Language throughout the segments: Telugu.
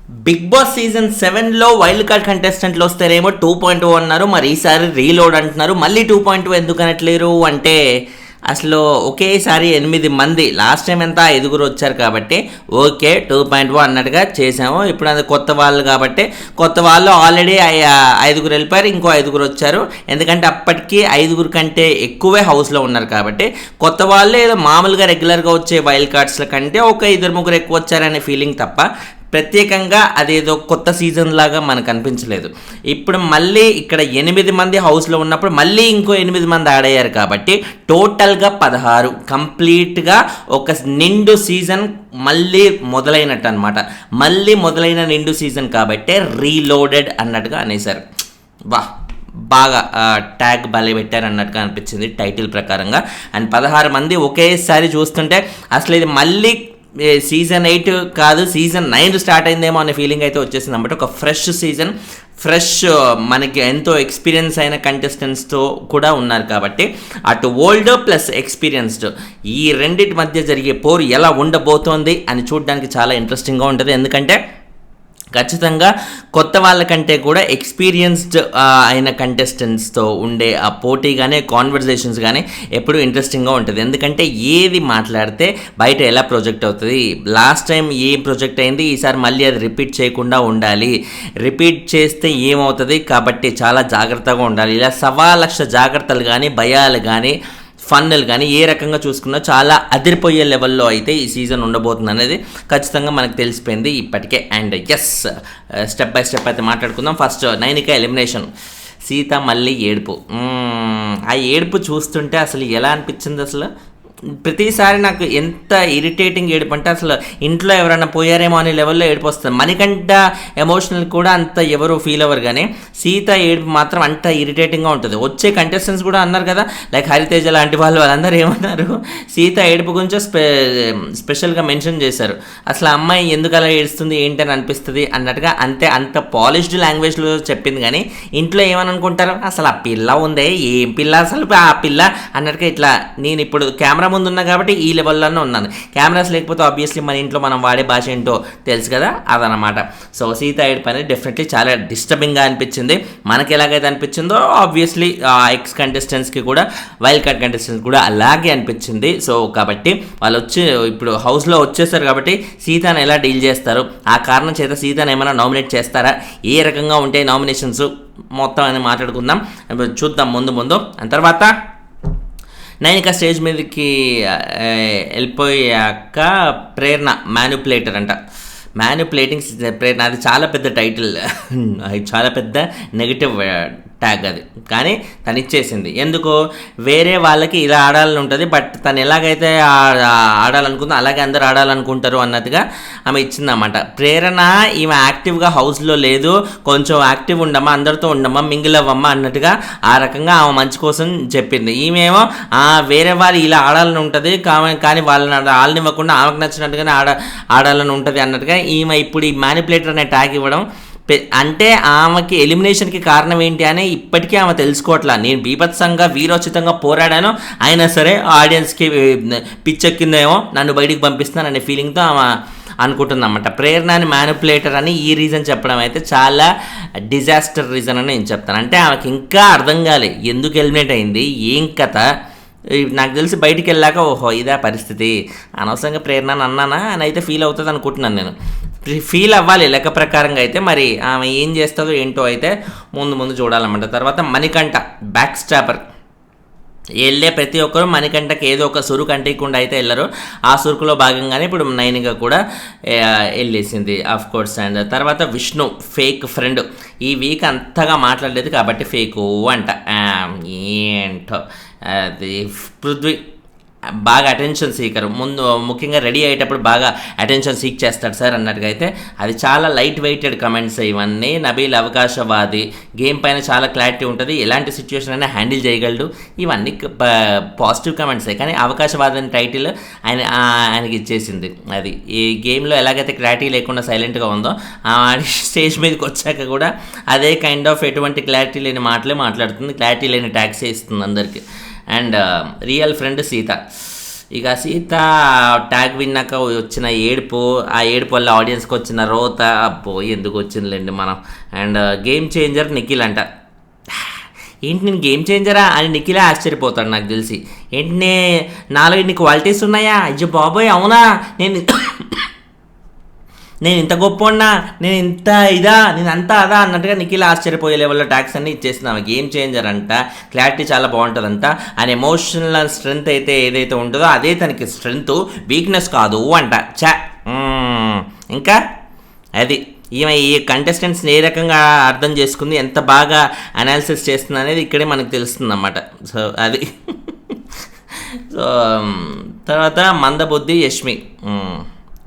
బిగ్ బాస్ సీజన్ 7లో వైల్డ్ కార్డ్ కంటెస్టెంట్లు వస్తారేమో 2.0 అన్నారు. మరి ఈసారి రీలోడ్ అంటున్నారు. మళ్ళీ 2.0 ఎందుకు అనట్లేరు అంటే అసలు ఒకేసారి 8 మంది, లాస్ట్ టైం ఎంత 5 వచ్చారు కాబట్టి ఓకే 2.0 అన్నట్టుగా చేసాము. ఇప్పుడు అది కొత్త వాళ్ళు కాబట్టి కొత్త వాళ్ళు ఆల్రెడీ 5 వెళ్ళిపోయారు, ఇంకో 5 వచ్చారు. ఎందుకంటే అప్పటికి 5 కంటే ఎక్కువే హౌస్లో ఉన్నారు కాబట్టి కొత్త వాళ్ళు ఏదో మామూలుగా రెగ్యులర్గా వచ్చే వైల్డ్ కార్డ్స్ల కంటే ఒక 2-3 ఎక్కువ వచ్చారనే ఫీలింగ్ తప్ప ప్రత్యేకంగా అదేదో కొత్త సీజన్ లాగా మనకు అనిపించలేదు. ఇప్పుడు మళ్ళీ ఇక్కడ 8 మంది హౌస్లో ఉన్నప్పుడు మళ్ళీ ఇంకో 8 మంది యాడ్ అయ్యారు కాబట్టి టోటల్గా 16 కంప్లీట్గా ఒక నిండు సీజన్ మళ్ళీ మొదలైనట్టు అనమాట. మళ్ళీ మొదలైన నిండు సీజన్ కాబట్టి రీలోడెడ్ అన్నట్టుగా అనేసారు. బాగా ట్యాగ్ భలే పెట్టారు అన్నట్టుగా అనిపించింది టైటిల్ ప్రకారంగా. అండ్ 16 మంది ఒకేసారి చూస్తుంటే అసలు ఇది మళ్ళీ సీజన్ 8 కాదు సీజన్ 9 స్టార్ట్ అయిందేమో అనే ఫీలింగ్ అయితే వచ్చేసింది అన్నమాట. ఒక ఫ్రెష్ సీజన్, ఫ్రెష్ మనకి ఎంతో ఎక్స్పీరియన్స్ అయిన కంటెస్టెంట్స్తో కూడా ఉన్నారు కాబట్టి అటు ఓల్డ్ ప్లస్ ఎక్స్పీరియన్స్డ్ ఈ రెండింటి మధ్య జరిగే పోరు ఎలా ఉండబోతోంది అని చూడడానికి చాలా ఇంట్రెస్టింగ్గా ఉంటుంది. ఎందుకంటే ఖచ్చితంగా కొత్త వాళ్ళకంటే కూడా ఎక్స్పీరియన్స్డ్ అయిన కంటెస్టెంట్స్తో ఉండే ఆ పోటీ కానీ కాన్వర్జేషన్స్ కానీ ఎప్పుడు ఇంట్రెస్టింగ్గా ఉంటుంది. ఎందుకంటే ఏది మాట్లాడితే బయట ఎలా ప్రొజెక్ట్ అవుతుంది, లాస్ట్ టైం ఏ ప్రొజెక్ట్ అయింది, ఈసారి మళ్ళీ అది రిపీట్ చేయకుండా ఉండాలి, రిపీట్ చేస్తే ఏమవుతుంది కాబట్టి చాలా జాగ్రత్తగా ఉండాలి. ఇలా 1,00,000 జాగ్రత్తలు కానీ భయాలు కానీ ఫన్నులు కానీ ఏ రకంగా చూసుకున్నా చాలా అదిరిపోయే లెవెల్లో అయితే ఈ సీజన్ ఉండబోతుంది అనేది ఖచ్చితంగా మనకు తెలిసిపోయింది ఇప్పటికే. And yes, step by step అయితే మాట్లాడుకుందాం. ఫస్ట్ నైనిక ఎలిమినేషన్, సీత మళ్ళీ ఏడుపు. ఆ ఏడుపు చూస్తుంటే అసలు ఎలా అనిపించింది, అసలు ప్రతిసారి నాకు ఎంత ఇరిటేటింగ్ ఏడుపు అంటే అసలు ఇంట్లో ఎవరైనా పోయారేమో అనే లెవెల్లో ఏడుపు వస్తుంది. మణికంఠ ఎమోషనల్ కూడా అంత ఎవరు ఫీల్ అవ్వరు కానీ సీత ఏడుపు మాత్రం అంత ఇరిటేటింగ్గా ఉంటుంది. వచ్చే కంటెస్టెంట్స్ కూడా అన్నారు కదా, లైక్ హరితేజ లాంటి వాళ్ళందరూ ఏమన్నారు, సీత ఏడుపు గురించి స్పెషల్గా మెన్షన్ చేశారు. అసలు అమ్మాయి ఎందుకు అలా ఏడుస్తుంది ఏంటని అనిపిస్తుంది అన్నట్టుగా. అంత పాలిష్డ్ లాంగ్వేజ్లో చెప్పింది కానీ ఇంట్లో ఏమని అనుకుంటారు, అసలు ఆ పిల్ల ఉందే, ఏం పిల్ల అసలు ఆ పిల్ల అన్నట్టుగా. ఇట్లా నేను ఇప్పుడు కెమెరా ముందు ఉన్నా కాబట్టి ఈ లెవెల్లోనే ఉన్నాను. కెమెరాస్ లేకపోతే ఆబ్వియస్లీ మన ఇంట్లో మనం వాడే భాష ఏంటో తెలుసు కదా, అదనమాట. సో సీత ఏడుపు అనేది డెఫినెట్లీ చాలా డిస్టర్బింగ్గా అనిపించింది. మనకి ఎలాగైతే అనిపించిందో ఆబ్వియస్లీ ఎక్స్ కంటెస్టెంట్స్కి కూడా, వైల్డ్ కార్డ్ కంటెస్టెంట్స్ కూడా అలాగే అనిపించింది. సో కాబట్టి వాళ్ళు ఇప్పుడు హౌస్లో వచ్చేస్తారు కాబట్టి సీతను ఎలా డీల్ చేస్తారు, ఆ కారణం చేత సీతను ఏమైనా నామినేట్ చేస్తారా, ఏ రకంగా ఉంటాయి నామినేషన్స్ మొత్తం అని మాట్లాడుకుందాం, చూద్దాం ముందు. ఆ తర్వాత నైనిక స్టేజ్ మీదకి వెళ్ళిపోయాక ప్రేరణ మ్యానిపులేటర్ అంట. మ్యానిపులేటింగ్ ప్రేరణ, అది చాలా పెద్ద టైటిల్, అది చాలా పెద్ద నెగిటివ్ ట్యాగ్ అది. కానీ తను ఇచ్చేసింది. ఎందుకు, వేరే వాళ్ళకి ఇలా ఆడాలని ఉంటుంది, బట్ తను ఎలాగైతే ఆడాలనుకుందో అలాగే అందరూ ఆడాలనుకుంటారు అన్నట్టుగా ఆమె ఇచ్చిందన్నమాట. ప్రేరణ ఈమె యాక్టివ్గా హౌస్లో లేదు, కొంచెం యాక్టివ్ ఉండమ్మా, అందరితో ఉండమ్మా, మింగిల్ అవ్వమ్మా అన్నట్టుగా ఆ రకంగా ఆమె మంచి కోసం చెప్పింది. ఈమెమో వేరే వాళ్ళు ఇలా ఆడాలని ఉంటుంది కానీ వాళ్ళని ఆడనివ్వకుండా ఆమెకు నచ్చినట్టుగానే ఆడాలని ఉంటుంది అన్నట్టుగా ఈమె ఇప్పుడు ఈ మ్యానిపులేటర్ అనే ట్యాగ్ ఇవ్వడం. అంటే ఆమెకి ఎలిమినేషన్కి కారణం ఏంటి అని ఇప్పటికీ ఆమె తెలుసుకోవట్లా. నేను బీభత్సంగా వీరోచితంగా పోరాడాను, అయినా సరే ఆడియన్స్కి పిచ్చెక్కిందేమో, నన్ను బయటికి పంపిస్తాననే ఫీలింగ్తో ఆమె అనుకుంటుందన్నమాట. ప్రేరణని మ్యానిపులేటర్ అని ఈ రీజన్ చెప్పడం అయితే చాలా డిజాస్టర్ రీజన్ అని నేను చెప్తాను. అంటే ఆమెకి ఇంకా అర్థం కాలే ఎందుకు ఎలిమినేట్ అయింది, ఏం కథ. నాకు తెలిసి బయటికి వెళ్ళాక ఓహో ఇదే పరిస్థితి, అనవసరంగా ప్రేరణ అన్నానా అని అయితే ఫీల్ అవుతుంది అనుకుంటున్నాను. నేను ఫీల్ అవ్వాలి లెక్క ప్రకారంగా అయితే. మరి ఆమె ఏం చేస్తుందో ఏంటో అయితే ముందు చూడాలన్నమాట. తర్వాత మణికంఠ బ్యాక్ స్టాపర్, వెళ్ళే ప్రతి ఒక్కరు మణికంఠకి ఏదో ఒక సురుకు అంటేయకుండా అయితే వెళ్ళరు. ఆ సురుకులో భాగంగానే ఇప్పుడు నైనిక కూడా వెళ్ళేసింది ఆఫ్ కోర్స్. అండ్ తర్వాత విష్ణు ఫేక్ ఫ్రెండ్, ఈ వీక్ అంతగా మాట్లాడలేదు కాబట్టి ఫేకు అంట. ఏంటో అది పృథ్వీ బాగా అటెన్షన్ సీకర్, ముందు ముఖ్యంగా రెడీ అయ్యేటప్పుడు బాగా అటెన్షన్ సీక్ చేస్తాడు సార్ అన్నట్టుగా అయితే అది చాలా లైట్ వెయిటెడ్ కమెంట్స్ ఇవన్నీ. నబీల్ అవకాశవాది, గేమ్ పైన చాలా క్లారిటీ ఉంటుంది, ఎలాంటి సిచ్యువేషన్ అయినా హ్యాండిల్ చేయగలడు, ఇవన్నీ పాజిటివ్ కమెంట్సే. కానీ అవకాశవాది అనే టైటిల్ ఆయనకి ఇచ్చేసింది. అది ఈ గేమ్లో ఎలాగైతే క్లారిటీ లేకుండా సైలెంట్గా ఉందో స్టేజ్ మీదకి వచ్చాక కూడా అదే కైండ్ ఆఫ్ ఎటువంటి క్లారిటీ లేని మాటలే మాట్లాడుతుంది, క్లారిటీ లేని ట్యాక్సే ఇస్తుంది అందరికీ. అండ్ రియల్ ఫ్రెండ్ సీత, ఇక సీత ట్యాగ్ విన్నాక వచ్చిన ఏడుపు, ఆ ఏడుపు వల్ల ఆడియన్స్కి వచ్చిన రోత అబ్బో ఎందుకు వచ్చిందిలేండి మనం. అండ్ గేమ్ చేంజర్ నిఖిల్ అంట. ఏంటి నేను గేమ్ చేంజరా అని నిఖిలే ఆశ్చర్యపోతాడు నాకు తెలిసి. ఏంటి నాలో ఇన్ని క్వాలిటీస్ ఉన్నాయా, అయ్యో బాబోయ్ అవునా, నేను ఇంత గొప్ప, నేను ఇంత ఇదా, నేను అంతా అదా అన్నట్టుగా నిఖిల్ ఆశ్చర్యపోయే లెవెల్లో ట్యాక్స్ అన్ని ఇచ్చేస్తున్నాం. గేమ్ చేంజర్ అంట, క్లారిటీ చాలా బాగుంటుందంట. ఆయన ఎమోషనల్ స్ట్రెంగ్త్ అయితే ఏదైతే ఉంటుందో అదే తనకి స్ట్రెంగ్త్, వీక్నెస్ కాదు అంట. ఇంకా అది ఈమె ఈ కంటెస్టెంట్స్ని ఏ రకంగా అర్థం చేసుకుంది, ఎంత బాగా అనాలిసిస్ చేస్తుంది అనేది ఇక్కడే మనకు తెలుస్తుంది అన్నమాట. సో అది సో తర్వాత మందబుద్ధి యష్మి,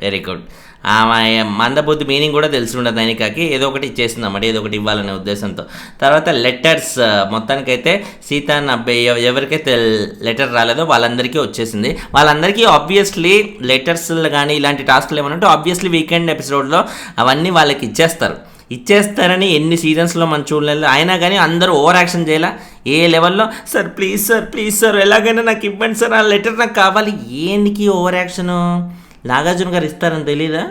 వెరీ గుడ్. ఆమె మందబుద్ధి మీనింగ్ కూడా తెలిసి ఉండదు దానికాకి, ఏదో ఒకటి ఇచ్చేసింది అన్నమాట, ఏదో ఒకటి ఇవ్వాలనే ఉద్దేశంతో. తర్వాత లెటర్స్, మొత్తానికైతే సీతాన్ అబ్బాయి ఎవరికైతే లెటర్ రాలేదో వాళ్ళందరికీ వచ్చేసింది. వాళ్ళందరికీ ఆబ్వియస్లీ లెటర్స్ కానీ ఇలాంటి టాస్క్లు ఏమన్నట్టు ఆబ్వియస్లీ వీకెండ్ ఎపిసోడ్లో అవన్నీ వాళ్ళకి ఇచ్చేస్తారని ఎన్ని సీజన్స్లో మనం చూడలేదు. అయినా కానీ అందరూ ఓవర్ యాక్షన్ చేయాల ఏ లెవెల్లో, సార్ ప్లీజ్ సార్ ఎలాగైనా నాకు ఇవ్వండి సార్, ఆ లెటర్ నాకు కావాలి. ఏంటికి ఓవర్ యాక్షను? నాగార్జున గారు ఇస్తారని తెలీదా,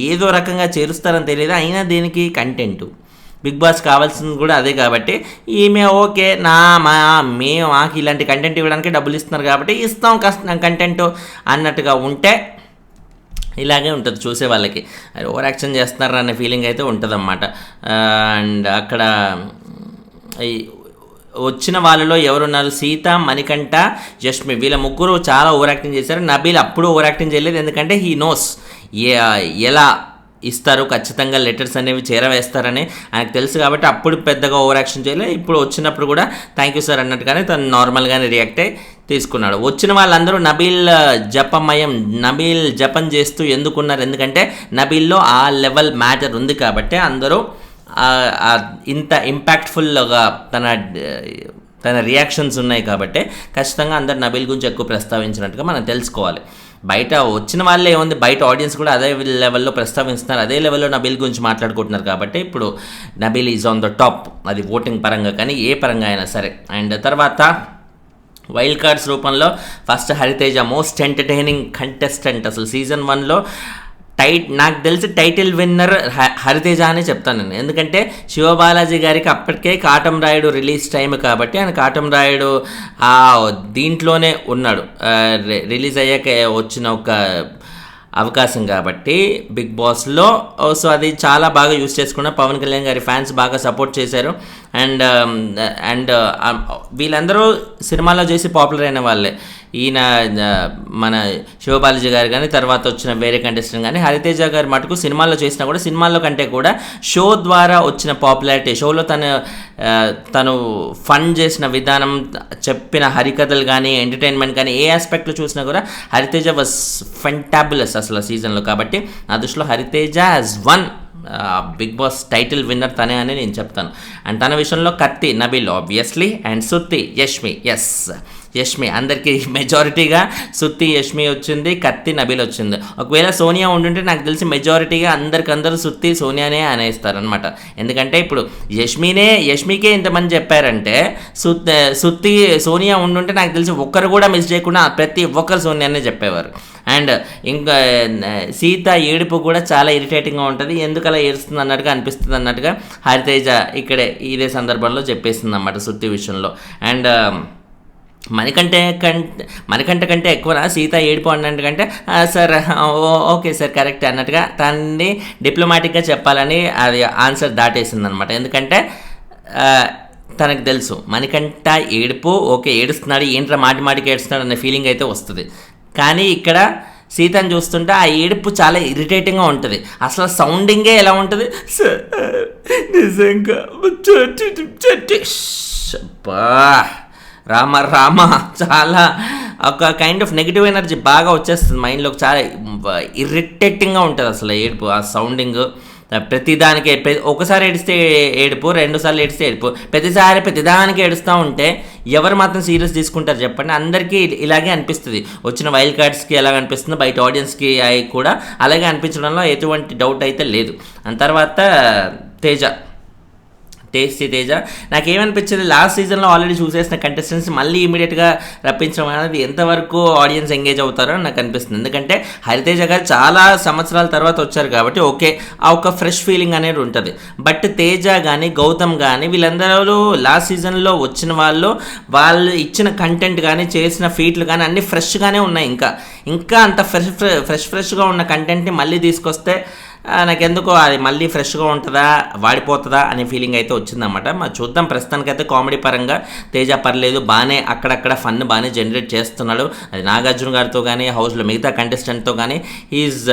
ఏదో రకంగా చేరుస్తారని తెలీదా, అయినా దేనికి కంటెంట్. బిగ్ బాస్ కావాల్సింది కూడా అదే కాబట్టి ఈమె ఓకే మేము మాకు ఇలాంటి కంటెంట్ ఇవ్వడానికి డబ్బులు ఇస్తున్నారు కాబట్టి ఇస్తాం కంటెంట్ అన్నట్టుగా ఉంటే ఇలాగే ఉంటుంది చూసే వాళ్ళకి. ఓవర్ యాక్షన్ చేస్తున్నారు అనే ఫీలింగ్ అయితే ఉంటుంది అన్నమాట. అండ్ అక్కడ వచ్చిన వాళ్ళలో ఎవరున్నారు, సీత, మణికంఠ, యష్మి, వీళ్ళ ముగ్గురు చాలా ఓవర్ యాక్టింగ్ చేశారు. నబీల్ అప్పుడు ఓవర్ యాక్టింగ్ చేయలేదు, ఎందుకంటే హీ నోస్ ఎలా ఇస్తారు, ఖచ్చితంగా లెటర్స్ అనేవి చేరవేస్తారని ఆయనకు తెలుసు కాబట్టి అప్పుడు పెద్దగా ఓవర్ యాక్షన్ చేయలేదు. ఇప్పుడు వచ్చినప్పుడు కూడా థ్యాంక్ యూ సార్ అన్నట్టుగానే తను నార్మల్గానే రియాక్ట్ అయ్యి తీసుకున్నాడు. వచ్చిన వాళ్ళందరూ నబీల్ జపం చేస్తూ ఎందుకున్నారు, ఎందుకంటే నబీల్లో ఆ లెవెల్ మ్యాటర్ ఉంది కాబట్టి అందరూ ఇంత ఇంపాక్ట్ఫుల్గా తన రియాక్షన్స్ ఉన్నాయి కాబట్టి ఖచ్చితంగా అందరు నబీల్ గురించి ఎక్కువ ప్రస్తావించినట్టుగా మనం తెలుసుకోవాలి. బయట వచ్చిన వాళ్ళే ఏముంది, బయట ఆడియన్స్ కూడా అదే లెవెల్లో ప్రస్తావిస్తున్నారు, అదే లెవెల్లో నబీల్ గురించి మాట్లాడుకుంటున్నారు కాబట్టి ఇప్పుడు Nabeel is on the top, అది ఓటింగ్ పరంగా కానీ ఏ పరంగా అయినా సరే. అండ్ తర్వాత వైల్డ్ కార్డ్స్ రూపంలో first Hariteja, most entertaining contestant. అసలు సీజన్ 1లో నాకు తెలిసి టైటిల్ విన్నర్ హరితేజ అని చెప్తాను నేను, ఎందుకంటే శివబాలాజీ గారికి అప్పటికే కాటం రాయుడు రిలీజ్ టైం కాబట్టి ఆయన కాటం రాయుడు దీంట్లోనే ఉన్నాడు, రిలీజ్ అయ్యాక వచ్చిన ఒక అవకాశం కాబట్టి బిగ్ బాస్లో. సో అది చాలా బాగా యూజ్ చేసుకున్న పవన్ కళ్యాణ్ గారి ఫ్యాన్స్ బాగా సపోర్ట్ చేశారు. అండ్ వీళ్ళందరూ సినిమాలో చేసి పాపులర్ అయిన వాళ్ళే. ఈయన మన శివబాలాజీ గారు కానీ తర్వాత వచ్చిన వేరే కంటెస్టెంట్ కానీ హరితేజ గారు మటుకు సినిమాల్లో చేసినా కూడా సినిమాల్లో కంటే కూడా షో ద్వారా వచ్చిన పాపులారిటీ, షోలో తను ఫండ్ చేసిన విధానం, చెప్పిన హరికథలు కానీ ఎంటర్టైన్మెంట్ కానీ ఏ ఆస్పెక్ట్లో చూసినా కూడా హరితేజ వాజ్ ఫెంటాబులస్ అసలు సీజన్లో. కాబట్టి నా దృష్టిలో Hariteja as one Bigg Boss title winner తనే అని నేను చెప్తాను. అండ్ తన విషయంలో కత్తి నబీల్ ఆబ్వియస్లీ, అండ్ సుత్తి యష్మి. యష్మి అందరికీ మెజారిటీగా సుత్తి యష్మి వచ్చింది, కత్తి నబీల్ వచ్చింది. ఒకవేళ సోనియా ఉండుంటే నాకు తెలిసి మెజారిటీగా అందరికందరూ సుత్తి సోనియానే అనేస్తారనమాట. ఎందుకంటే ఇప్పుడు యష్మికే ఇంతమంది చెప్పారంటే సుత్తి సోనియా ఉండుంటే నాకు తెలిసి ఒక్కరు కూడా మిస్ చేయకుండా ప్రతి ఒక్కరు సోనియానే చెప్పేవారు. అండ్ ఇంకా సీత ఏడుపు కూడా చాలా ఇరిటేటింగ్గా ఉంటుంది, ఎందుకు అలా ఏడుస్తుంది అన్నట్టుగా అనిపిస్తుంది అన్నట్టుగా హరితేజ ఇదే సందర్భంలో చెప్పేస్తుంది అన్నమాట సుత్తి విషయంలో. అండ్ మణికంఠ కంటే ఎక్కువ సీత ఏడుపు అన్నట్టుకంటే సార్ ఓకే సార్ కరెక్ట్ అన్నట్టుగా తనని డిప్లొమాటిక్గా చెప్పాలని అది ఆన్సర్ దాటేసింది అనమాట. ఎందుకంటే తనకు తెలుసు మణికంఠ ఏడుపు ఓకే ఏడుస్తున్నాడు, ఏంట్రా మాటికి ఏడుస్తున్నాడు అనే ఫీలింగ్ అయితే వస్తుంది. కానీ ఇక్కడ సీతను చూస్తుంటే ఆ ఏడుపు చాలా ఇరిటేటింగ్గా ఉంటుంది. అసలు సౌండింగే ఎలా ఉంటుంది, నిజంగా రామ చాలా ఒక కైండ్ ఆఫ్ నెగిటివ్ ఎనర్జీ బాగా వచ్చేస్తుంది మైండ్లోకి, చాలా ఇరిటేటింగ్గా ఉంటుంది అసలు ఏడుపు, ఆ సౌండింగ్. ప్రతిదానికి ఒకసారి ఏడిస్తే ఏడుపు, 2 సార్లు ఏడిస్తే ఏడుపు, ప్రతిదానికి ఏడుస్తూ ఉంటే ఎవరు మాత్రం సీరియస్ తీసుకుంటారు చెప్పండి. అందరికీ ఇలాగే అనిపిస్తుంది. వచ్చిన వైల్డ్ కార్డ్స్కి ఎలాగ అనిపిస్తుందో బయట ఆడియన్స్కి కూడా అలాగే అనిపించడంలో ఎటువంటి డౌట్ అయితే లేదు. ఆ తర్వాత టేస్టీ తేజ. నాకేమనిపించింది, లాస్ట్ సీజన్లో ఆల్రెడీ చూసేసిన కంటెస్టెంట్స్ మళ్ళీ ఇమీడియట్గా రప్పించడం అనేది ఎంతవరకు ఆడియన్స్ ఎంగేజ్ అవుతారో నాకు అనిపిస్తుంది. ఎందుకంటే హరితేజ గారు చాలా సంవత్సరాల తర్వాత వచ్చారు కాబట్టి ఓకే, ఆ ఒక ఫ్రెష్ ఫీలింగ్ అనేది ఉంటుంది. బట్ తేజ కానీ గౌతమ్ కానీ వీళ్ళందరూ లాస్ట్ సీజన్లో వచ్చిన వాళ్ళు ఇచ్చిన కంటెంట్ కానీ చేసిన ఫీట్లు కానీ అన్నీ ఫ్రెష్గానే ఉన్నాయి. ఇంకా అంత ఫ్రెష్గా ఉన్న కంటెంట్ని మళ్ళీ తీసుకొస్తే నాకెందుకో అది మళ్ళీ ఫ్రెష్గా ఉంటుందా వాడిపోతుందా అనే ఫీలింగ్ అయితే వచ్చిందన్నమాట. మరి చూద్దాం. ప్రస్తుతానికైతే కామెడీ పరంగా తేజ పర్లేదు, బాగానే అక్కడక్కడ ఫన్ బాగానే జనరేట్ చేస్తున్నాడు. అది నాగార్జున గారితో కానీ హౌస్లో మిగతా కంటెస్టెంట్తో కానీ హీఈస్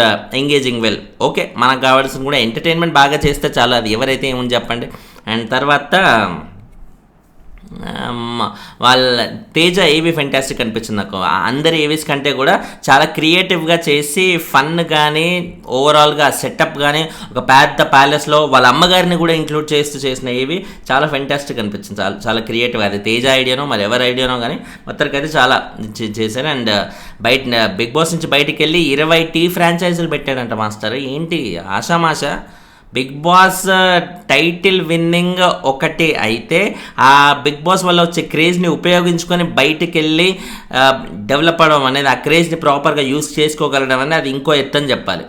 ఎంగేజింగ్ వెల్. ఓకే, మనకు కావాల్సింది కూడా ఎంటర్టైన్మెంట్ బాగా చేస్తే చాలు, అది ఎవరైతే ఏముంది చెప్పండి. అండ్ తర్వాత వాళ్ళ తేజ ఏవి ఫెంటాస్టిక్ అనిపించింది నాకు. అందరి ఏవీస్ కంటే కూడా చాలా క్రియేటివ్గా చేసి ఫన్ కానీ ఓవరాల్గా సెటప్ కానీ ఒక పెద్ద ప్యాలెస్లో వాళ్ళ అమ్మగారిని కూడా ఇంక్లూడ్ చేసిన ఏవి చాలా ఫెంటాస్టిక్ అనిపించింది. చాలా క్రియేటివ్. అది తేజ ఐడియానో మరి ఎవరి ఐడియానో కానీ మొత్తానికైతే చాలా చేశారు. అండ్ బిగ్ బాస్ నుంచి బయటికి వెళ్ళి 20 టీ ఫ్రాంచైజీలు పెట్టాడంట మాస్టర్. ఏంటి ఆషామాషా? బిగ్ బాస్ టైటిల్ విన్నింగ్ ఒకటి అయితే ఆ బిగ్ బాస్ వల్ల వచ్చే క్రేజ్ని ఉపయోగించుకొని బయటికి వెళ్ళి డెవలప్ అవ్వడం అనేది, ఆ క్రేజ్ని ప్రాపర్గా యూస్ చేసుకోగలడం అనేది అది ఇంకో ఎత్తని చెప్పాలి.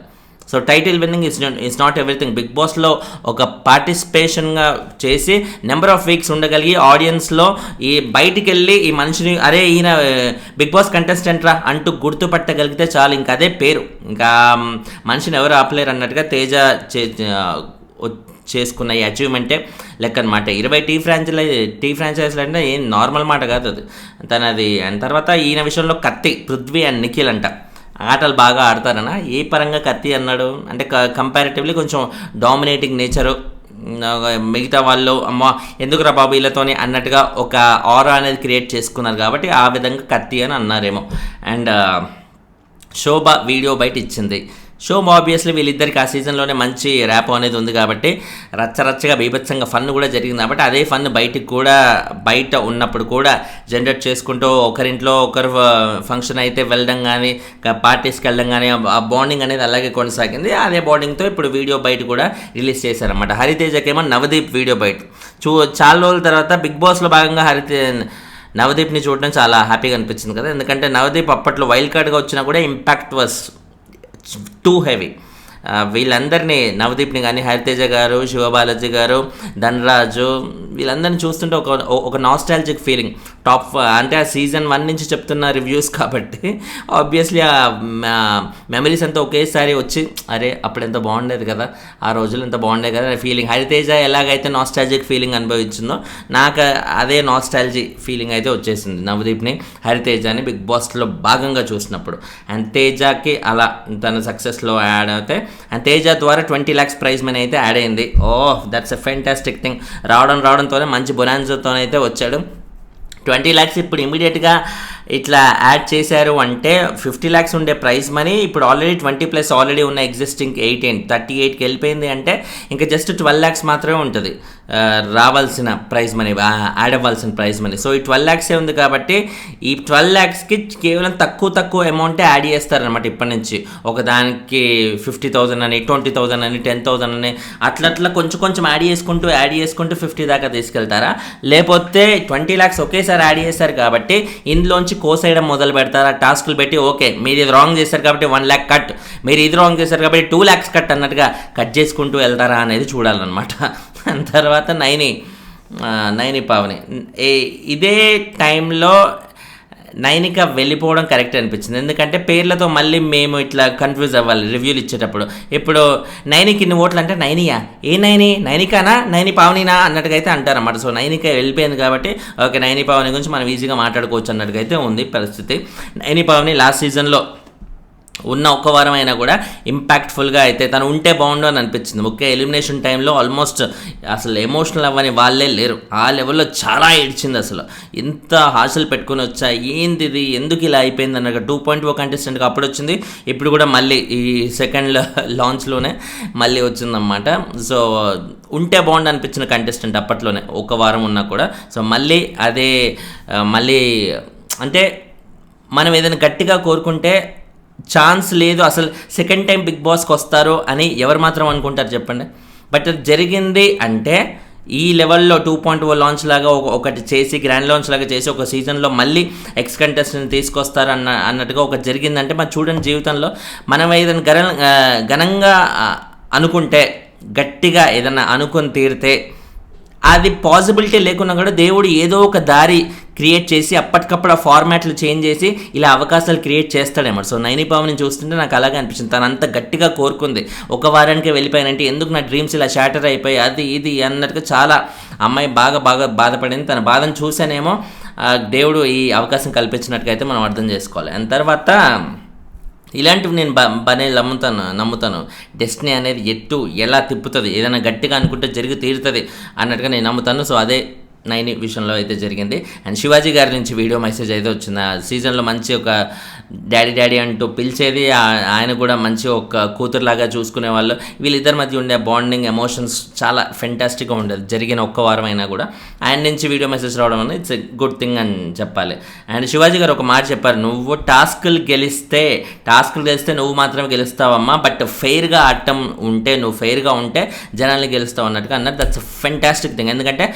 So title winning is not everything. Bigg బాస్లో ఒక పార్టిసిపేషన్గా చేసి నెంబర్ ఆఫ్ వీక్స్ ఉండగలిగి ఆడియన్స్లో ఈ బయటికి వెళ్ళి ఈ మనిషిని అరే ఈయన బిగ్ బాస్ కంటెస్టెంట్ రా అంటూ గుర్తుపట్టగలిగితే చాలు, ఇంకా అదే పేరు, ఇంకా మనిషిని ఎవరు ఆపలేరు అన్నట్టుగా తేజ చేసుకున్న ఈ అచీవ్మెంటే లెక్క అనమాట. 20 టీ ఫ్రాంచైజీలు అంటే ఏం నార్మల్ మాట కాదు అది తనది. అండ్ తర్వాత ఈయన విషయంలో కత్తి, పృథ్వీ అండ్ నిఖిల్ అంట ఆటలు బాగా ఆడతారనా? ఏ పరంగా కత్తి అన్నాడు అంటే కంపారిటివ్లీ కొంచెం డామినేటింగ్ నేచరు, మిగతా వాళ్ళు అమ్మ ఎందుకురా బాబు వీళ్ళతోని అన్నట్టుగా ఒక ఆరా అనేది క్రియేట్ చేసుకున్నారు కాబట్టి ఆ విధంగా కత్తి అని అన్నారేమో. అండ్ శోభ వీడియో బయట ఇచ్చింది. షో ఆబ్వియస్లీ వీళ్ళిద్దరికి ఆ సీజన్లోనే మంచి ర్యాప్ అనేది ఉంది కాబట్టి రచ్చరచ్చగా బీభత్సంగా ఫన్ కూడా జరిగింది కాబట్టి అదే ఫన్ బయట ఉన్నప్పుడు కూడా జనరేట్ చేసుకుంటూ ఒకరింట్లో ఒకరు ఫంక్షన్ అయితే వెళ్ళడం కానీ పార్టీస్కి వెళ్ళడం కానీ ఆ బాండింగ్ అనేది అలాగే కొనసాగింది. అదే బాండింగ్తో ఇప్పుడు వీడియో బయట కూడా రిలీజ్ చేశారన్నమాట. హరితేజకేమో నవదీప్ వీడియో బయట చాలా రోజుల తర్వాత బిగ్ బాస్లో భాగంగా నవదీప్ని చూడడం చాలా హ్యాపీగా అనిపించింది కదా. ఎందుకంటే నవదీప్ అప్పట్లో వైల్డ్ కార్డ్గా వచ్చినా కూడా ఇంపాక్ట్ వాస్ టూ హెవీ. వీళ్ళందరినీ నవదీప్ని కానీ హరితేజ గారు, శివబాలాజీ గారు, ధనరాజు వీళ్ళందరినీ చూస్తుంటే ఒక నాస్టాలజిక్ ఫీలింగ్. అంటే ఆ సీజన్ 1 నుంచి చెప్తున్న రివ్యూస్ కాబట్టి ఆబ్వియస్లీ ఆ మెమరీస్ అంతా ఒకేసారి వచ్చి అరే అప్పుడు ఎంత బాగుండేది కదా, ఆ రోజులు ఎంత బాగుండేది కదా ఫీలింగ్. హరితేజ ఎలాగైతే నాస్టాలజిక్ ఫీలింగ్ అనుభవించిందో నాకు అదే నాస్టాలజీ ఫీలింగ్ అయితే వచ్చేసింది నవదీప్ని హరితేజని బిగ్ బాస్లో భాగంగా చూసినప్పుడు. అండ్ తేజకి అలా తన సక్సెస్లో యాడ్ అయితే అండ్ తేజ ద్వారా 20 lakhs ప్రైజ్ మనీ అయితే యాడ్ అయింది. That's a fantastic thing. రావడంతోనే మంచి బొనాన్జాతోనైతే వచ్చాడు. 20 lakhs ఇప్పుడు ఇమీడియట్గా ఇట్లా యాడ్ చేశారు అంటే 50 lakhs ఉండే ప్రైజ్ మనీ ఇప్పుడు ఆల్రెడీ 20+ ఆల్రెడీ ఉన్న ఎగ్జిస్టింగ్ 38కి వెళ్ళిపోయింది అంటే ఇంకా జస్ట్ 12 lakhs మాత్రమే ఉంటుంది రావాల్సిన ప్రైజ్ మనీ, యాడ్ అవ్వాల్సిన ప్రైజ్ మనీ. సో ఈ 12 lakhs ఉంది కాబట్టి ఈ 12 lakhsకి కేవలం తక్కువ అమౌంటే యాడ్ చేస్తారనమాట ఇప్పటి నుంచి. ఒకదానికి 50,000 అని, 20,000 అని, 10,000 అని అట్లా కొంచెం యాడ్ చేసుకుంటూ 50 దాకా తీసుకెళ్తారా? లేకపోతే 20 lakhs ఒకేసారి యాడ్ చేస్తారు కాబట్టి ఇందులోంచి కోసేయడం మొదలు పెడతారా? టాస్కులు పెట్టి ఓకే మీరు ఇది రాంగ్ చేశారు కాబట్టి 1 lakh కట్, మీరు ఇది రాంగ్ చేశారు కాబట్టి 2 lakhs కట్ అన్నట్టుగా కట్ చేసుకుంటూ వెళ్తారా అనేది చూడాలన్నమాట. తర్వాత నైని పావని ఇదే టైంలో నైనిక వెళ్ళిపోవడం కరెక్ట్ అనిపించింది. ఎందుకంటే పేర్లతో మళ్ళీ మేము ఇట్లా కన్ఫ్యూజ్ అవ్వాలి రివ్యూలు ఇచ్చేటప్పుడు. ఇప్పుడు నైనికి ఇన్ని ఓట్లు అంటే నైనియా, ఏ నైనికానా నైని పావనినా అన్నట్టుగా అయితే అంటారన్నమాట. సో నైనిక వెళ్ళిపోయింది కాబట్టి ఓకే నైని పావని గురించి మనం ఈజీగా మాట్లాడుకోవచ్చు అన్నట్టుగా అయితే ఉంది పరిస్థితి. నైని పావని లాస్ట్ సీజన్లో ఉన్న ఒక్క వారం అయినా కూడా ఇంపాక్ట్ఫుల్గా అయితే తను ఉంటే బాగుండు అని అనిపించింది. ముఖ్య ఎలిమినేషన్ టైంలో ఆల్మోస్ట్ అసలు ఎమోషనల్ అవ్వని వాళ్ళే లేరు, ఆ లెవెల్లో చాలా ఏడ్చింది. అసలు ఎంత ఆశలు పెట్టుకుని వచ్చా, ఏంది ఇది ఎందుకు ఇలా అయిపోయింది అన్నట్టు. 2.0 కంటెస్టెంట్కి అప్పుడు వచ్చింది, ఇప్పుడు కూడా మళ్ళీ ఈ సెకండ్ లాంచ్లోనే మళ్ళీ వచ్చిందన్నమాట. సో ఉంటే బాగుండు అనిపించిన కంటెస్టెంట్ అప్పట్లోనే ఒక వారం ఉన్నా కూడా. సో మళ్ళీ అదే అంటే మనం ఏదైనా గట్టిగా కోరుకుంటే ఛాన్స్ లేదు అసలు సెకండ్ టైం బిగ్ బాస్కి వస్తారు అని ఎవరు మాత్రం అనుకుంటారు చెప్పండి. బట్ జరిగింది అంటే ఈ లెవెల్లో 2.0 లాంచ్ లాగా ఒకటి చేసి గ్రాండ్ లాంచ్ లాగా చేసి ఒక సీజన్లో మళ్ళీ ఎక్స్ కంటెస్టెంట్ తీసుకొస్తారు అన్నట్టుగా ఒకటి జరిగిందంటే మన చూడండి జీవితంలో మనం ఏదైనా ఘనంగా అనుకుంటే గట్టిగా ఏదైనా అనుకొని తీరితే అది పాసిబిలిటీ లేకున్నా కూడా దేవుడు ఏదో ఒక దారి క్రియేట్ చేసి అప్పటికప్పుడు ఆ ఫార్మాట్లు చేంజ్ చేసి ఇలా అవకాశాలు క్రియేట్ చేస్తాడేమో. సో నైని పావని చూస్తుంటే నాకు అలాగే అనిపించింది. తను అంత గట్టిగా కోరుకుంది, ఒక వారానికే వెళ్ళిపోయానంటే ఎందుకు నా డ్రీమ్స్ ఇలా షాటర్ అయిపోయి అది ఇది అన్నట్టుగా చాలా అమ్మాయి బాగా బాధపడింది. తన బాధను చూసానేమో దేవుడు ఈ అవకాశం కల్పించినట్టుగా అయితే మనం అర్థం చేసుకోవాలి. అండ్ తర్వాత ఇలాంటివి నేను బాగా నమ్ముతాను. డెస్టినీ అనేది ఎలా తిప్పుతుంది, ఏదైనా గట్టిగా అనుకుంటే జరిగి తీరుతుంది అన్నట్టుగా నేను నమ్ముతాను. సో అదే నైని విషయంలో అయితే జరిగింది. అండ్ శివాజీ గారి నుంచి వీడియో మెసేజ్ అయితే వచ్చింది. ఆ సీజన్లో మంచి ఒక డాడీ అంటూ పిలిచేది, ఆయన కూడా మంచి ఒక కూతురులాగా చూసుకునే వాళ్ళు. వీళ్ళిద్దరి మధ్య ఉండే బాండింగ్ ఎమోషన్స్ చాలా ఫెంటాస్టిక్గా ఉండేది జరిగిన ఒక్క వారం అయినా కూడా. ఆయన నుంచి వీడియో మెసేజ్ రావడం అనేది ఇట్స్ ఎ గుడ్ థింగ్ అని చెప్పాలి. అండ్ శివాజీ గారు ఒక మాట చెప్పారు, నువ్వు టాస్కులు గెలిస్తే నువ్వు మాత్రమే గెలుస్తావమ్మా, బట్ ఫెయిర్గా ఆడటం ఉంటే, నువ్వు ఫెయిర్గా ఉంటే జనాల్ని గెలుస్తావు అన్నట్టుగా అన్నారు. That's fantastic thing. ఎందుకంటే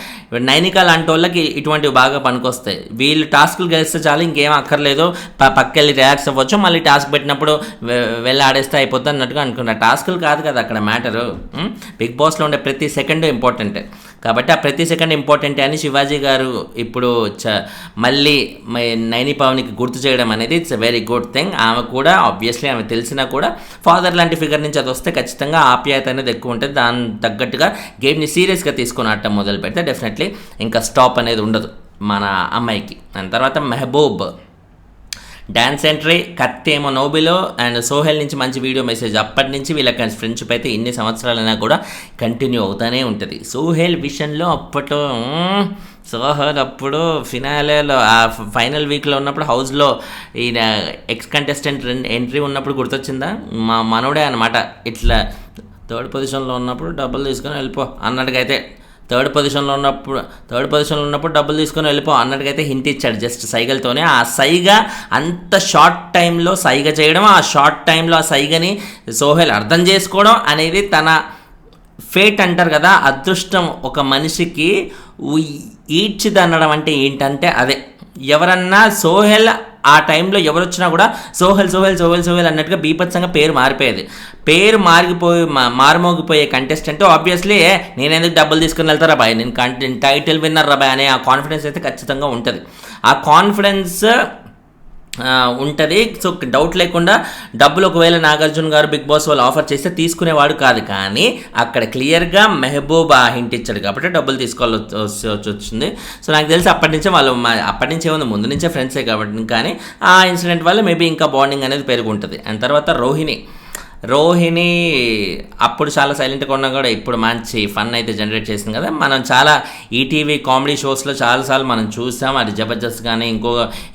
నైనిక లాంటి వాళ్ళకి ఇటువంటివి బాగా పనికొస్తాయి. వీళ్ళు టాస్కులు గెలిస్తే చాలు, ఇంకేం అక్కర్లేదు, పక్కకెళ్ళి రిలాక్స్ అవ్వచ్చు, మళ్ళీ టాస్క్ పెట్టినప్పుడు వెళ్ళి ఆడేస్తే అయిపోతుంది అన్నట్టుగా అనుకున్నారు. టాస్కులు కాదు కదా అక్కడ మ్యాటరు. బిగ్ బాస్లో ఉండే ప్రతి సెకండ్ ఇంపార్టెంట్. కాబట్టి ఆ ప్రతి సెకండ్ ఇంపార్టెంట్ అని శివాజీ గారు ఇప్పుడు మళ్ళీ నైని పావనికి గుర్తు చేయడం అనేది it's a very good thing. ఆమె కూడా ఆబ్వియస్లీ ఆమె తెలిసినా కూడా ఫాదర్ లాంటి ఫిగర్ నుంచి అది వస్తే ఖచ్చితంగా ఆప్యాయత అనేది ఎక్కువ ఉంటుంది. దాని తగ్గట్టుగా గేమ్ని సీరియస్గా తీసుకొని ఆడటం మొదలు పెడితే డెఫినెట్లీ ఇంకా స్టాప్ అనేది ఉండదు మన అమ్మాయికి. దాని తర్వాత మెహబూబ్ డ్యాన్స్ ఎంట్రీ, కత్తి ఏమో నోబిలో, అండ్ సోహెల్ నుంచి మంచి వీడియో మెసేజ్. అప్పటి నుంచి వీళ్ళకి ఫ్రెండ్షిప్ అయితే ఇన్ని సంవత్సరాలైనా కూడా కంటిన్యూ అవుతూనే ఉంటుంది. సోహెల్ విషయంలో సోహెల్ అప్పుడు ఫినాలేలో ఆ ఫైనల్ వీక్లో ఉన్నప్పుడు హౌస్లో ఈయన ఎక్స్ కంటెస్టెంట్ ఎంట్రీ ఉన్నప్పుడు గుర్తొచ్చిందా, మా మనోడే అనమాట. ఇట్లా థర్డ్ పొజిషన్లో ఉన్నప్పుడు డబ్బులు తీసుకొని వెళ్ళిపో అన్నట్టుగా అయితే, థర్డ్ పొజిషన్లో ఉన్నప్పుడు డబ్బులు తీసుకొని వెళ్ళిపో అన్నట్టుగైతే హింట్ ఇచ్చాడు జస్ట్ సైగలతోనే. ఆ సైగ అంత షార్ట్ టైంలో సైగ చేయడం, ఆ షార్ట్ టైంలో ఆ సైగని సోహెల్ అర్థం చేసుకోవడం అనేది తన ఫేట్ అంటారు కదా, అదృష్టం. ఒక మనిషికి ఈడ్చిదనడం అంటే ఏంటంటే అదే. ఎవరన్నా సోహెల్ ఆ టైంలో ఎవరు వచ్చినా కూడా సోహెల్ అన్నట్టుగా బీభత్సంగా పేరు మారిపోయేది. పేరు మారుమోగిపోయే కంటెస్టెంట్ ఆబ్వియస్లీ నేను ఎందుకు డబ్బులు తీసుకుని వెళ్తారా బాయ్, నేను టైటిల్ విన్నర్ రా బాయ్ అనే ఆ కాన్ఫిడెన్స్ అయితే ఖచ్చితంగా ఉంటుంది. ఆ కాన్ఫిడెన్స్ ఉంటుంది. సో డౌట్ లేకుండా డబ్బులు ఒకవేళ నాగార్జున గారు బిగ్ బాస్ వాళ్ళు ఆఫర్ చేస్తే తీసుకునేవాడు కాదు. కానీ అక్కడ క్లియర్గా మెహబూబ్ హింట్ ఇచ్చాడు కాబట్టి డబ్బులు తీసుకోవాల్సి వచ్చింది. సో నాకు తెలిసి అప్పటి నుంచే ఏముంది, ముందు నుంచే ఫ్రెండ్సే కాబట్టి. కానీ ఆ ఇన్సిడెంట్ వల్ల మేబీ ఇంకా బాండింగ్ అనేది పెరుగుంటుంది. అండ్ తర్వాత రోహిణి అప్పుడు చాలా సైలెంట్గా ఉన్నా కూడా ఇప్పుడు మంచి ఫన్ అయితే జనరేట్ చేసింది కదా. మనం చాలా ఈటీవీ కామెడీ షోస్లో చాలాసార్లు మనం చూసాం. అది జబర్దస్త్ కానీ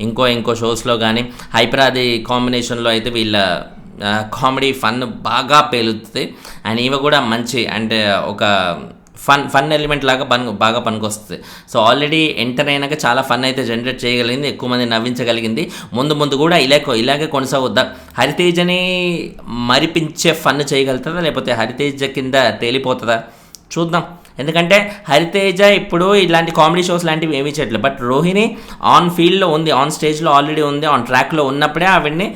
ఇంకో షోస్లో కానీ హైపరాది కాంబినేషన్లో అయితే వీళ్ళ కామెడీ ఫన్ బాగా పేలుతుంది. అండ్ ఇవి కూడా మంచి అంటే ఒక ఫన్ ఎలిమెంట్ లాగా బాగా పనికొస్తుంది. సో ఆల్రెడీ ఎంటర్ అయినాక చాలా ఫన్ అయితే జనరేట్ చేయగలిగింది, ఎక్కువ మంది నవ్వించగలిగింది. ముందు కూడా ఇలాగే కొనసాగుద్దా, హరితేజని మరిపించే ఫన్ చేయగలుగుతుందా లేకపోతే హరితేజ కింద తేలిపోతుందా చూద్దాం. ఎందుకంటే హరితేజ ఇప్పుడు ఇలాంటి కామెడీ షోస్ లాంటివి ఏమీ చేయట్లేదు. బట్ రోహిణి ఆన్ ఫీల్డ్లో ఉంది, ఆన్ స్టేజ్లో ఆల్రెడీ ఉంది, ఆన్ ట్రాక్లో ఉన్నప్పుడే ఆవిడ్ని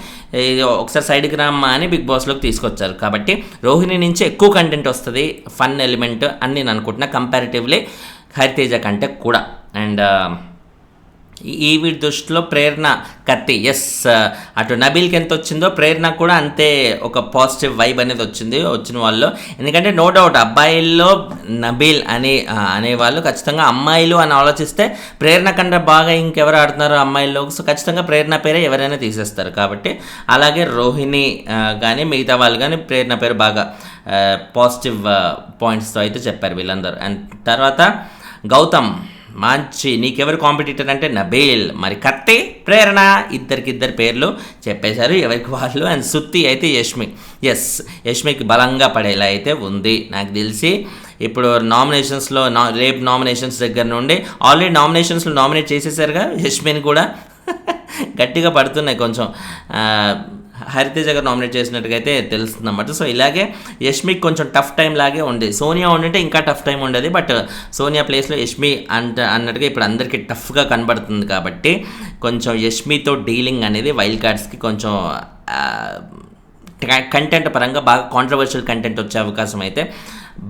ఒకసారి సైడ్కి రామ్మా అని బిగ్ బాస్లోకి తీసుకొచ్చారు. కాబట్టి రోహిణి నుంచి ఎక్కువ కంటెంట్ వస్తుంది, ఫన్ ఎలిమెంట్ అని నేను అనుకుంటున్నా కంపారిటివ్లీ హరితేజ కంటే కూడా. అండ్ ఈ వీడి దృష్టిలో ప్రేరణ కత్తి అటు నబీల్కి ఎంత వచ్చిందో ప్రేరణ కూడా అంతే ఒక పాజిటివ్ వైబ్ అనేది వచ్చిన వాళ్ళు. ఎందుకంటే నో డౌట్ అబ్బాయిల్లో నబీల్ అనేవాళ్ళు ఖచ్చితంగా అమ్మాయిలు అని ఆలోచిస్తే ప్రేరణ కంటే బాగా ఇంకెవరు ఆడుతున్నారు అమ్మాయిల్లో, సో ఖచ్చితంగా ప్రేరణ పేరే ఎవరైనా తీసేస్తారు. కాబట్టి అలాగే రోహిణి కానీ మిగతా వాళ్ళు కానీ ప్రేరణ పేరు బాగా పాజిటివ్ పాయింట్స్తో అయితే చెప్పారు వీళ్ళందరూ. అండ్ తర్వాత గౌతమ్ మంచి నీకెవరు కాంపిటీటర్ అంటే నబీల్, మరి కత్తి ప్రేరణ ఇద్దరు పేర్లు చెప్పేశారు ఎవరికి వాళ్ళు. అండ్ సుత్తి అయితే యష్మికి బలంగా పడేలా అయితే ఉంది నాకు తెలిసి. ఇప్పుడు నామినేషన్స్లో రేపు నామినేషన్స్ దగ్గర నుండి ఆల్రెడీ నామినేషన్స్లో నామినేట్ చేసేసారుగా యష్మిని కూడా గట్టిగా పడుతున్నాయి కొంచెం. హరితేజ గారు నామినేట్ చేసినట్టుగా అయితే తెలుస్తుంది అన్నమాట. సో ఇలాగే యష్మికి కొంచెం టఫ్ టైం లాగే ఉంది. సోనియా ఉండింటే ఇంకా టఫ్ టైం ఉండేది, బట్ సోనియా ప్లేస్లో యష్మి అన్నట్టుగా ఇప్పుడు అందరికీ టఫ్గా కనబడుతుంది. కాబట్టి కొంచెం యష్మితో డీలింగ్ అనేది వైల్డ్ కార్డ్స్కి కొంచెం కంటెంట్ పరంగా బాగా కాంట్రవర్షియల్ కంటెంట్ వచ్చే అవకాశం అయితే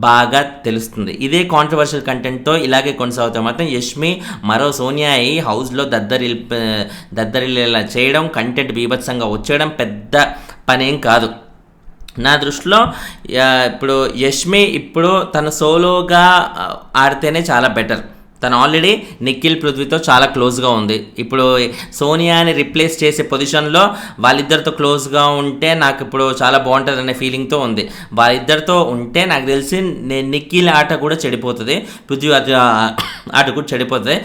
బాగా తెలుస్తుంది. ఇదే కాంట్రవర్షియల్ కంటెంట్తో ఇలాగే కొనసాగుతాం మాత్రం యష్మి మరో సోనియా అయి హౌస్లో దద్దరిల్లేలా చేయడం, కంటెంట్ బీభత్సంగా వచ్చేయడం పెద్ద పనేం కాదు నా దృష్టిలో. ఇప్పుడు యష్మి ఇప్పుడు తన సోలోగా ఆడితేనే చాలా బెటర్. తను ఆల్రెడీ నిఖిల్ పృథ్వీతో చాలా క్లోజ్గా ఉంది. ఇప్పుడు సోనియాని రిప్లేస్ చేసే పొజిషన్లో వాళ్ళిద్దరితో క్లోజ్గా ఉంటే నాకు ఇప్పుడు చాలా బాగుంటుంది అనే ఫీలింగ్తో ఉంది. వాళ్ళిద్దరితో ఉంటే నాకు తెలిసి నిఖిల్ ఆట కూడా చెడిపోతుంది, పృథ్వీ ఆట కూడా చెడిపోతుంది.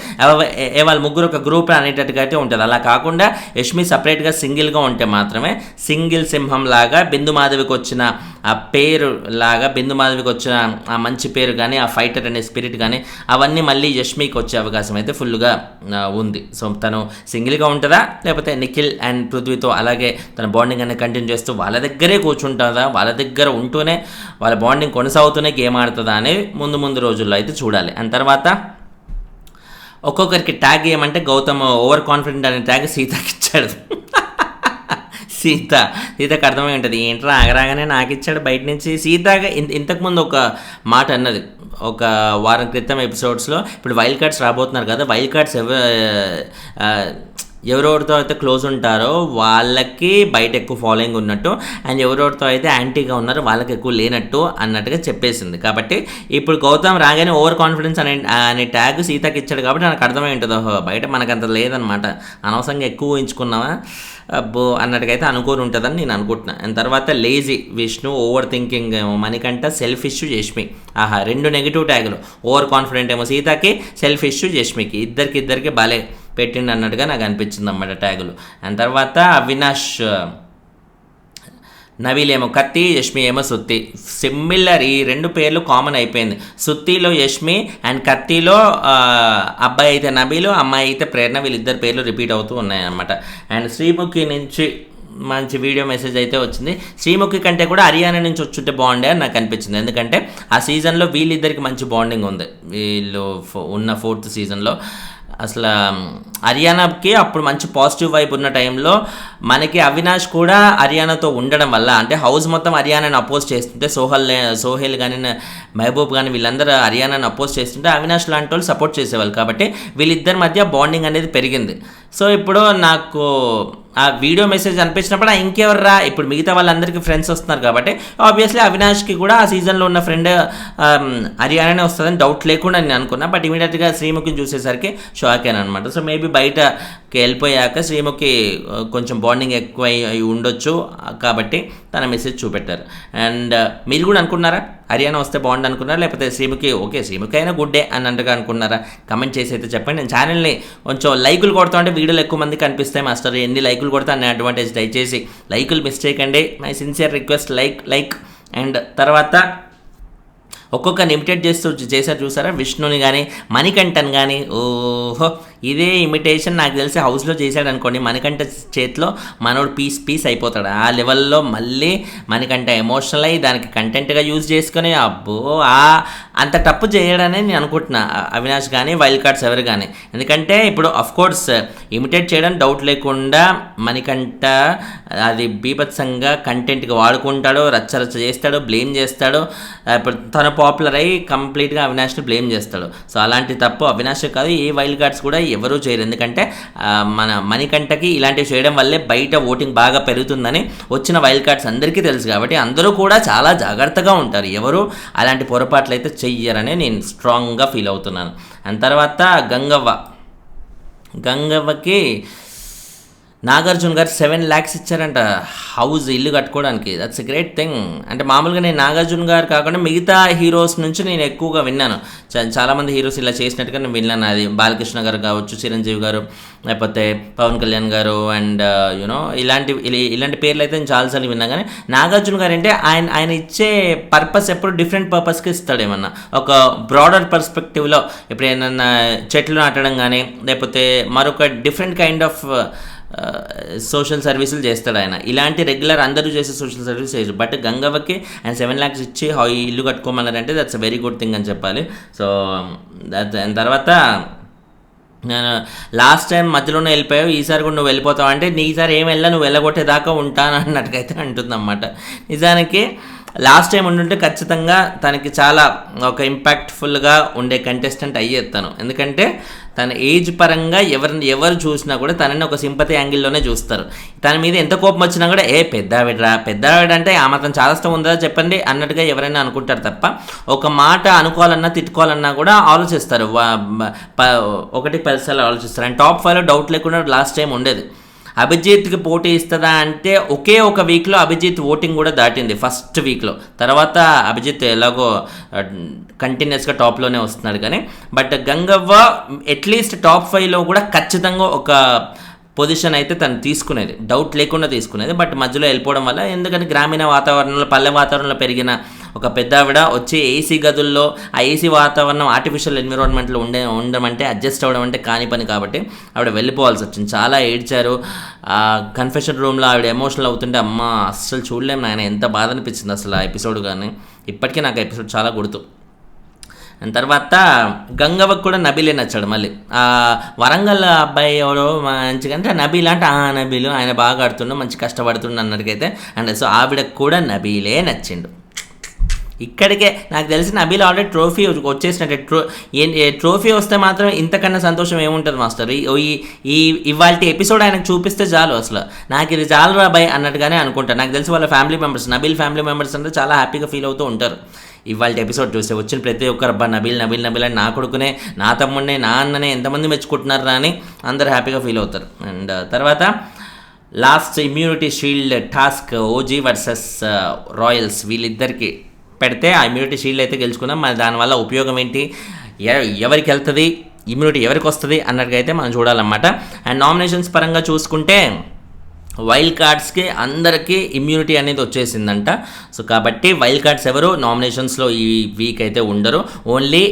వాళ్ళ ముగ్గురు ఒక గ్రూప్ అనేటట్టుగా అయితే ఉంటుంది. అలా కాకుండా యష్మి సపరేట్గా సింగిల్గా ఉంటే మాత్రమే సింగిల్ సింహం లాగా బిందు మాధవికి వచ్చిన ఆ పేరు లాగా, బిందు మాధవికి వచ్చిన ఆ మంచి పేరు కానీ, ఆ ఫైటర్ అనే స్పిరిట్ కానీ అవన్నీ మళ్ళీ యష్మికి వచ్చే అవకాశం అయితే ఫుల్గా ఉంది. సో తను సింగిల్గా ఉంటుందా, లేకపోతే నిఖిల్ అండ్ పృథ్వీతో అలాగే తన బాండింగ్ అనేది కంటిన్యూ చేస్తూ వాళ్ళ దగ్గరే కూర్చుంటుందా, వాళ్ళ దగ్గర ఉంటూనే వాళ్ళ బాండింగ్ కొనసాగుతూనే గేమ్ ఆడుతుందా అనేది ముందు రోజుల్లో అయితే చూడాలి. అండ్ తర్వాత ఒక్కొక్కరికి ట్యాగ్ ఏమంటే గౌతమ్ ఓవర్ కాన్ఫిడెంట్ అనే ట్యాగ్ సీతకి ఇచ్చాడు. సీతకు అర్థమై ఉంటుంది, ఏంట్రా ఆగరాగానే నాకు ఇచ్చాడు బయట నుంచి. సీతగా ఇంతకుముందు ఒక మాట అన్నది ఒక వారం క్రితం ఎపిసోడ్స్లో. ఇప్పుడు వైల్డ్ కార్డ్స్ రాబోతున్నారు కదా, వైల్డ్ కార్డ్స్ ఎవరెవరితో అయితే క్లోజ్ ఉంటారో వాళ్ళకి బయట ఎక్కువ ఫాలోయింగ్ ఉన్నట్టు, అండ్ ఎవరెవరితో అయితే యాంటీగా ఉన్నారో వాళ్ళకి ఎక్కువ లేనట్టు అన్నట్టుగా చెప్పేసింది. కాబట్టి ఇప్పుడు గౌతమ్ రాగానే ఓవర్ కాన్ఫిడెన్స్ అనే ట్యాగ్ సీతకి ఇచ్చాడు కాబట్టి నాకు అర్థమై ఉంటుంది, ఓహో బయట మనకంత లేదనమాట, అనవసరంగా ఎక్కువ ఊహించుకున్నావా అబ్బో అన్నట్టుగా అయితే అనుకోని ఉంటుందని నేను అనుకుంటున్నాను. అండ్ తర్వాత lazy Vishnu, over thinking Manikanta, selfish Yashmi. ఆహా, 2 నెగిటివ్ ట్యాగులు. ఓవర్ కాన్ఫిడెంట్ ఏమో సీతకి, సెల్ఫిష్ యష్మికి, ఇద్దరికి భలే పెట్టిండు అన్నట్టుగా నాకు అనిపించింది అన్నమాట ట్యాగులు. అండ్ తర్వాత అవినాష్, నవీల్ ఏమో కత్తి, యష్మి ఏమో సుత్తి. సిమిలర్, ఈ 2 పేర్లు కామన్ అయిపోయింది. సుత్తిలో యష్మి అండ్ కత్తిలో అబ్బాయి అయితే నబీలు, అమ్మాయి అయితే ప్రేరణ, వీళ్ళిద్దరు పేర్లు రిపీట్ అవుతూ ఉన్నాయన్నమాట. అండ్ శ్రీముఖి నుంచి మంచి వీడియో మెసేజ్ అయితే వచ్చింది. శ్రీముఖి కంటే కూడా హర్యానా నుంచి వచ్చుంటే బాగుండే అని నాకు అనిపించింది. ఎందుకంటే ఆ సీజన్లో వీళ్ళిద్దరికి మంచి బాండింగ్ ఉంది. వీళ్ళు ఉన్న 4th సీజన్లో అసలు హర్యానాకి అప్పుడు మంచి పాజిటివ్ వైబ్ ఉన్న టైంలో మనకి అవినాష్ కూడా హర్యానాతో ఉండడం వల్ల, అంటే హౌస్ మొత్తం హర్యానాని అపోజ్ చేస్తుంటే సోహెల్ కానీ మహబూబ్ కానీ వీళ్ళందరూ హర్యానాని అపోజ్ చేస్తుంటే అవినాష్ లాంటి వాళ్ళు సపోర్ట్ చేసేవాళ్ళు. కాబట్టి వీళ్ళిద్దరి మధ్య బాండింగ్ అనేది పెరిగింది. సో ఇప్పుడు నాకు ఆ వీడియో మెసేజ్ అనిపించినప్పుడు ఇంకెవర్రా, ఇప్పుడు మిగతా వాళ్ళందరికీ ఫ్రెండ్స్ వస్తున్నారు కాబట్టి ఆబ్వియస్లీ అవినాష్కి కూడా ఆ సీజన్లో ఉన్న ఫ్రెండ్ హర్యానానే వస్తుందని డౌట్ లేకుండా నేను అనుకున్నా. బట్ ఇమీడియట్గా శ్రీముఖిని చూసేసరికి షాక్ అయ్యాను అనమాట. సో మేబీ బయటకి వెళ్ళిపోయాక శ్రీముఖి కొంచెం బాండింగ్ ఎక్కువ అయి ఉండొచ్చు కాబట్టి తన మెసేజ్ చూపెట్టారు. అండ్ మీరు కూడా అనుకున్నారా హర్యానా వస్తే బాగుండు అనుకున్నారా, లేకపోతే శ్రీముఖి ఓకే శ్రీముఖి అయినా గుడ్ డే అన్నట్టుగా అనుకున్నారా? కమెంట్ చేసి అయితే చెప్పండి. నేను ఛానల్ని కొంచెం లైకులు కొడతా ఉంటే వీడియోలు ఎక్కువ మంది కనిపిస్తాయి మాస్టర్, ఎన్ని లైకులు కొడతా అనే అడ్వాంటేజ్ దయచేసి లైకులు మిస్ చేయకండి. My sincere request, like. And తర్వాత ఒక్కొక్కరిని ఇమిటేట్ చేశారు చూసారా, విష్ణుని కానీ మణికంఠన్ కానీ. ఓహో, ఇదే ఇమిటేషన్ నాకు తెలిసి హౌస్లో చేశాడు అనుకోండి, మణికంఠ చేతిలో మనోడు పీస్ అయిపోతాడు. ఆ లెవెల్లో మళ్ళీ మణికంఠ ఎమోషనల్ అయ్యి దానికి కంటెంట్గా యూజ్ చేసుకొని అబ్బో అంత తప్పు చేయడనే నేను అనుకుంటున్నా అవినాష్ కానీ వైల్డ్ కార్డ్స్ ఎవరు కానీ. ఎందుకంటే ఇప్పుడు అఫ్కోర్స్ ఇమిటేట్ చేయడం డౌట్ లేకుండా మణికంఠ అది బీభత్సంగా కంటెంట్గా వాడుకుంటాడు, రచ్చ చేస్తాడు, బ్లేమ్ చేస్తాడు. ఇప్పుడు తను పాపులర్ అయ్యి కంప్లీట్గా అవినాష్ని బ్లేమ్ చేస్తాడు. సో అలాంటి తప్పు అవినాష్ కాదు, ఏ వైల్డ్ కార్డ్స్ కూడా ఎవరూ చేయరు. ఎందుకంటే మన మణికంఠకి ఇలాంటివి చేయడం వల్లే బయట ఓటింగ్ బాగా పెరుగుతుందని వచ్చిన వైల్డ్ కార్డ్స్ అందరికీ తెలుసు. కాబట్టి అందరూ కూడా చాలా జాగ్రత్తగా ఉంటారు, ఎవరు అలాంటి పొరపాట్లు అయితే చెయ్యరని నేను స్ట్రాంగ్గా ఫీల్ అవుతున్నాను. అండ్ తర్వాత గంగవ్వకి నాగార్జున గారు 7 lakhs ఇచ్చారంట హౌస్, ఇల్లు కట్టుకోవడానికి. That's a great thing. అంటే మామూలుగా నేను నాగార్జున గారు కాకుండా మిగతా హీరోస్ నుంచి నేను ఎక్కువగా విన్నాను, చాలామంది హీరోస్ ఇలా చేసినట్టుగా నేను విన్నాను. అది బాలకృష్ణ గారు కావచ్చు, చిరంజీవి గారు, లేకపోతే పవన్ కళ్యాణ్ గారు, అండ్ యూనో ఇలాంటి పేర్లు అయితే నేను చాలాసార్లు విన్నా. కానీ నాగార్జున గారు అంటే ఆయన ఇచ్చే పర్పస్ ఎప్పుడు డిఫరెంట్ పర్పస్కి ఇస్తాడు. ఏమన్నా ఒక బ్రాడర్ పర్స్పెక్టివ్లో ఇప్పుడు ఏమన్నా చెట్లు నాటడం కానీ, లేకపోతే మరొక డిఫరెంట్ కైండ్ ఆఫ్ సోషల్ సర్వీసులు చేస్తాడు ఆయన. ఇలాంటి రెగ్యులర్ అందరూ చేసే సోషల్ సర్వీస్ చేయరు. బట్ గంగవ్వకి ఆయన 7 lakhs ఇచ్చి ఇల్లు కట్టుకోమన్నారంటే that's a very good thing అని చెప్పాలి. సో దాని తర్వాత నేను లాస్ట్ టైం మధ్యలోనే వెళ్ళిపోయావు, ఈసారి కూడా నువ్వు వెళ్ళిపోతావు అంటే ఈసారి ఏం వెళ్ళా, నువ్వు వెళ్ళగొట్టేదాకా ఉంటాను అన్నట్టుకైతే అంటుందన్నమాట. నిజానికి లాస్ట్ టైం ఉండుంటే ఖచ్చితంగా తనకి చాలా ఒక ఇంపాక్ట్ఫుల్గా ఉండే కంటెస్టెంట్ అయ్యేస్తాను. ఎందుకంటే తన ఏజ్ పరంగా ఎవరు చూసినా కూడా తనని ఒక సింపతి యాంగిల్లోనే చూస్తారు. తన మీద ఎంత కోపం వచ్చినా కూడా పెద్దవిడ అంటే ఆ మాత్రం చాదస్తం ఉందా చెప్పండి అన్నట్టుగా ఎవరైనా అనుకుంటారు తప్ప ఒక మాట అనుకోవాలన్నా తిట్టుకోవాలన్నా కూడా ఆలోచిస్తారు. 1-10 సార్లు ఆలోచిస్తారు. అండ్ టాప్ 5లో డౌట్ లేకుండా లాస్ట్ టైం ఉండేది. అభిజిత్కి పోటీ ఇస్తుందా అంటే ఒకే ఒక వీక్లో అభిజిత్ ఓటింగ్ కూడా దాటింది ఫస్ట్ వీక్లో. తర్వాత అభిజిత్ ఎలాగో కంటిన్యూస్గా టాప్లోనే వస్తున్నాడు కానీ బట్ గంగవ్వ అట్లీస్ట్ టాప్ 5లో కూడా ఖచ్చితంగా ఒక పొజిషన్ అయితే తను తీసుకునేది, డౌట్ లేకుండా తీసుకునేది. బట్ మధ్యలో వెళ్ళిపోవడం వల్ల, ఎందుకంటే గ్రామీణ వాతావరణంలో పల్లె వాతావరణంలో పెరిగిన ఒక పెద్ద ఆవిడ వచ్చి ఏసీ గదుల్లో ఆ ఏసీ వాతావరణం ఆర్టిఫిషియల్ ఎన్విరాన్మెంట్లో ఉండమంటే అడ్జస్ట్ అవ్వడం అంటే కాని పని కాబట్టి ఆవిడ వెళ్ళిపోవాల్సి వచ్చింది. చాలా ఏడ్చారు. కన్ఫెషన్ రూమ్లో ఆవిడ ఎమోషనల్ అవుతుంటే అమ్మ అస్సలు చూడలేము నాయన, ఎంత బాధ అనిపించింది అసలు ఆ ఎపిసోడ్. కానీ ఇప్పటికీ నాకు ఆ ఎపిసోడ్ చాలా గుర్తు. తర్వాత గంగవ్వకు కూడా నబీలే నచ్చాడు. మళ్ళీ వరంగల్ అబ్బాయి ఎవరో మంచిగా అంటే నబీల్ అంటే నబీలు ఆయన బాగా ఆడుతుండు, మంచి కష్టపడుతుండు అన్నట్టుకైతే. అండ్ సో ఆవిడకు కూడా నబీలే నచ్చిండు. ఇక్కడికే నాకు తెలిసి నబీల్ ఆల్రెడీ ట్రోఫీ వచ్చేసినట్టు. ట్రోఫీ వస్తే మాత్రం ఇంతకన్నా సంతోషం ఏముంటుంది మాస్టర్. ఇవాళ ఎపిసోడ్ ఆయనకు చూపిస్తే చాలు, అసలు నాకు ఇది చాలు రాబాయ్ అన్నట్టుగానే అనుకుంటాను. నాకు తెలిసి వాళ్ళ family members, Nabeel family members అంటే చాలా హ్యాపీగా ఫీల్ అవుతూ ఉంటారు ఇవాళ ఎపిసోడ్ చూస్తే. వచ్చిన ప్రతి ఒక్కరు అబ్బా నబీల్ అని నా కొడుకునే, నా తమ్ముడినే, నా అన్ననే ఎంతమంది మెచ్చుకుంటున్నారా అని అందరు హ్యాపీగా ఫీల్ అవుతారు. అండ్ తర్వాత last immunity shield task OG versus Royals వీళ్ళిద్దరికి పెడితే ఆ ఇమ్యూనిటీ షీల్డ్ అయితే గెలుచుకున్నాం. మరి దానివల్ల ఉపయోగం ఏంటి, ఎవరికి వెళ్తుంది, ఇమ్యూనిటీ ఎవరికి వస్తుంది అన్నట్టుగా అయితే మనం చూడాలన్నమాట. అండ్ నామినేషన్స్ పరంగా చూసుకుంటే వైల్డ్ కార్డ్స్కి అందరికీ ఇమ్యూనిటీ అనేది వచ్చేసిందంట. సో కాబట్టి వైల్డ్ కార్డ్స్ ఎవరు నామినేషన్స్లో ఈ వీక్ అయితే ఉండరు, ఓన్లీ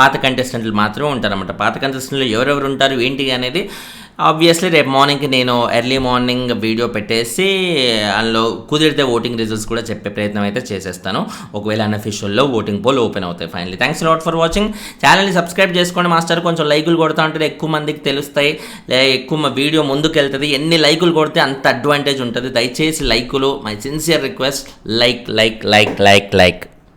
పాత కంటెస్టెంట్లు మాత్రమే ఉంటారన్నమాట. పాత కంటెస్టెంట్లు ఎవరెవరు ఉంటారు ఏంటి అనేది ఆబ్వియస్లీ రేపు మార్నింగ్కి నేను ఎర్లీ మార్నింగ్ వీడియో పెట్టేసి అందులో కుదిరితే ఓటింగ్ రిజల్ట్స్ కూడా చెప్పే ప్రయత్నం అయితే చేసేస్తాను, ఒకవేళ అన్అఫీషియల్లో ఓటింగ్ పోల్ ఓపెన్ అవుతాయి. Finally thanks lot for watching. ఛానల్ని సబ్స్క్రైబ్ చేసుకోండి మాస్టర్. కొంచెం లైకులు కొడతా ఉంటే ఎక్కువ మందికి తెలుస్తాయి, ఎక్కువ వీడియో ముందుకు వెళ్తుంది. ఎన్ని లైకులు కొడితే అంత అడ్వాంటేజ్ ఉంటుంది. దయచేసి లైకులు, మై సిన్సియర్ రిక్వెస్ట్, లైక్.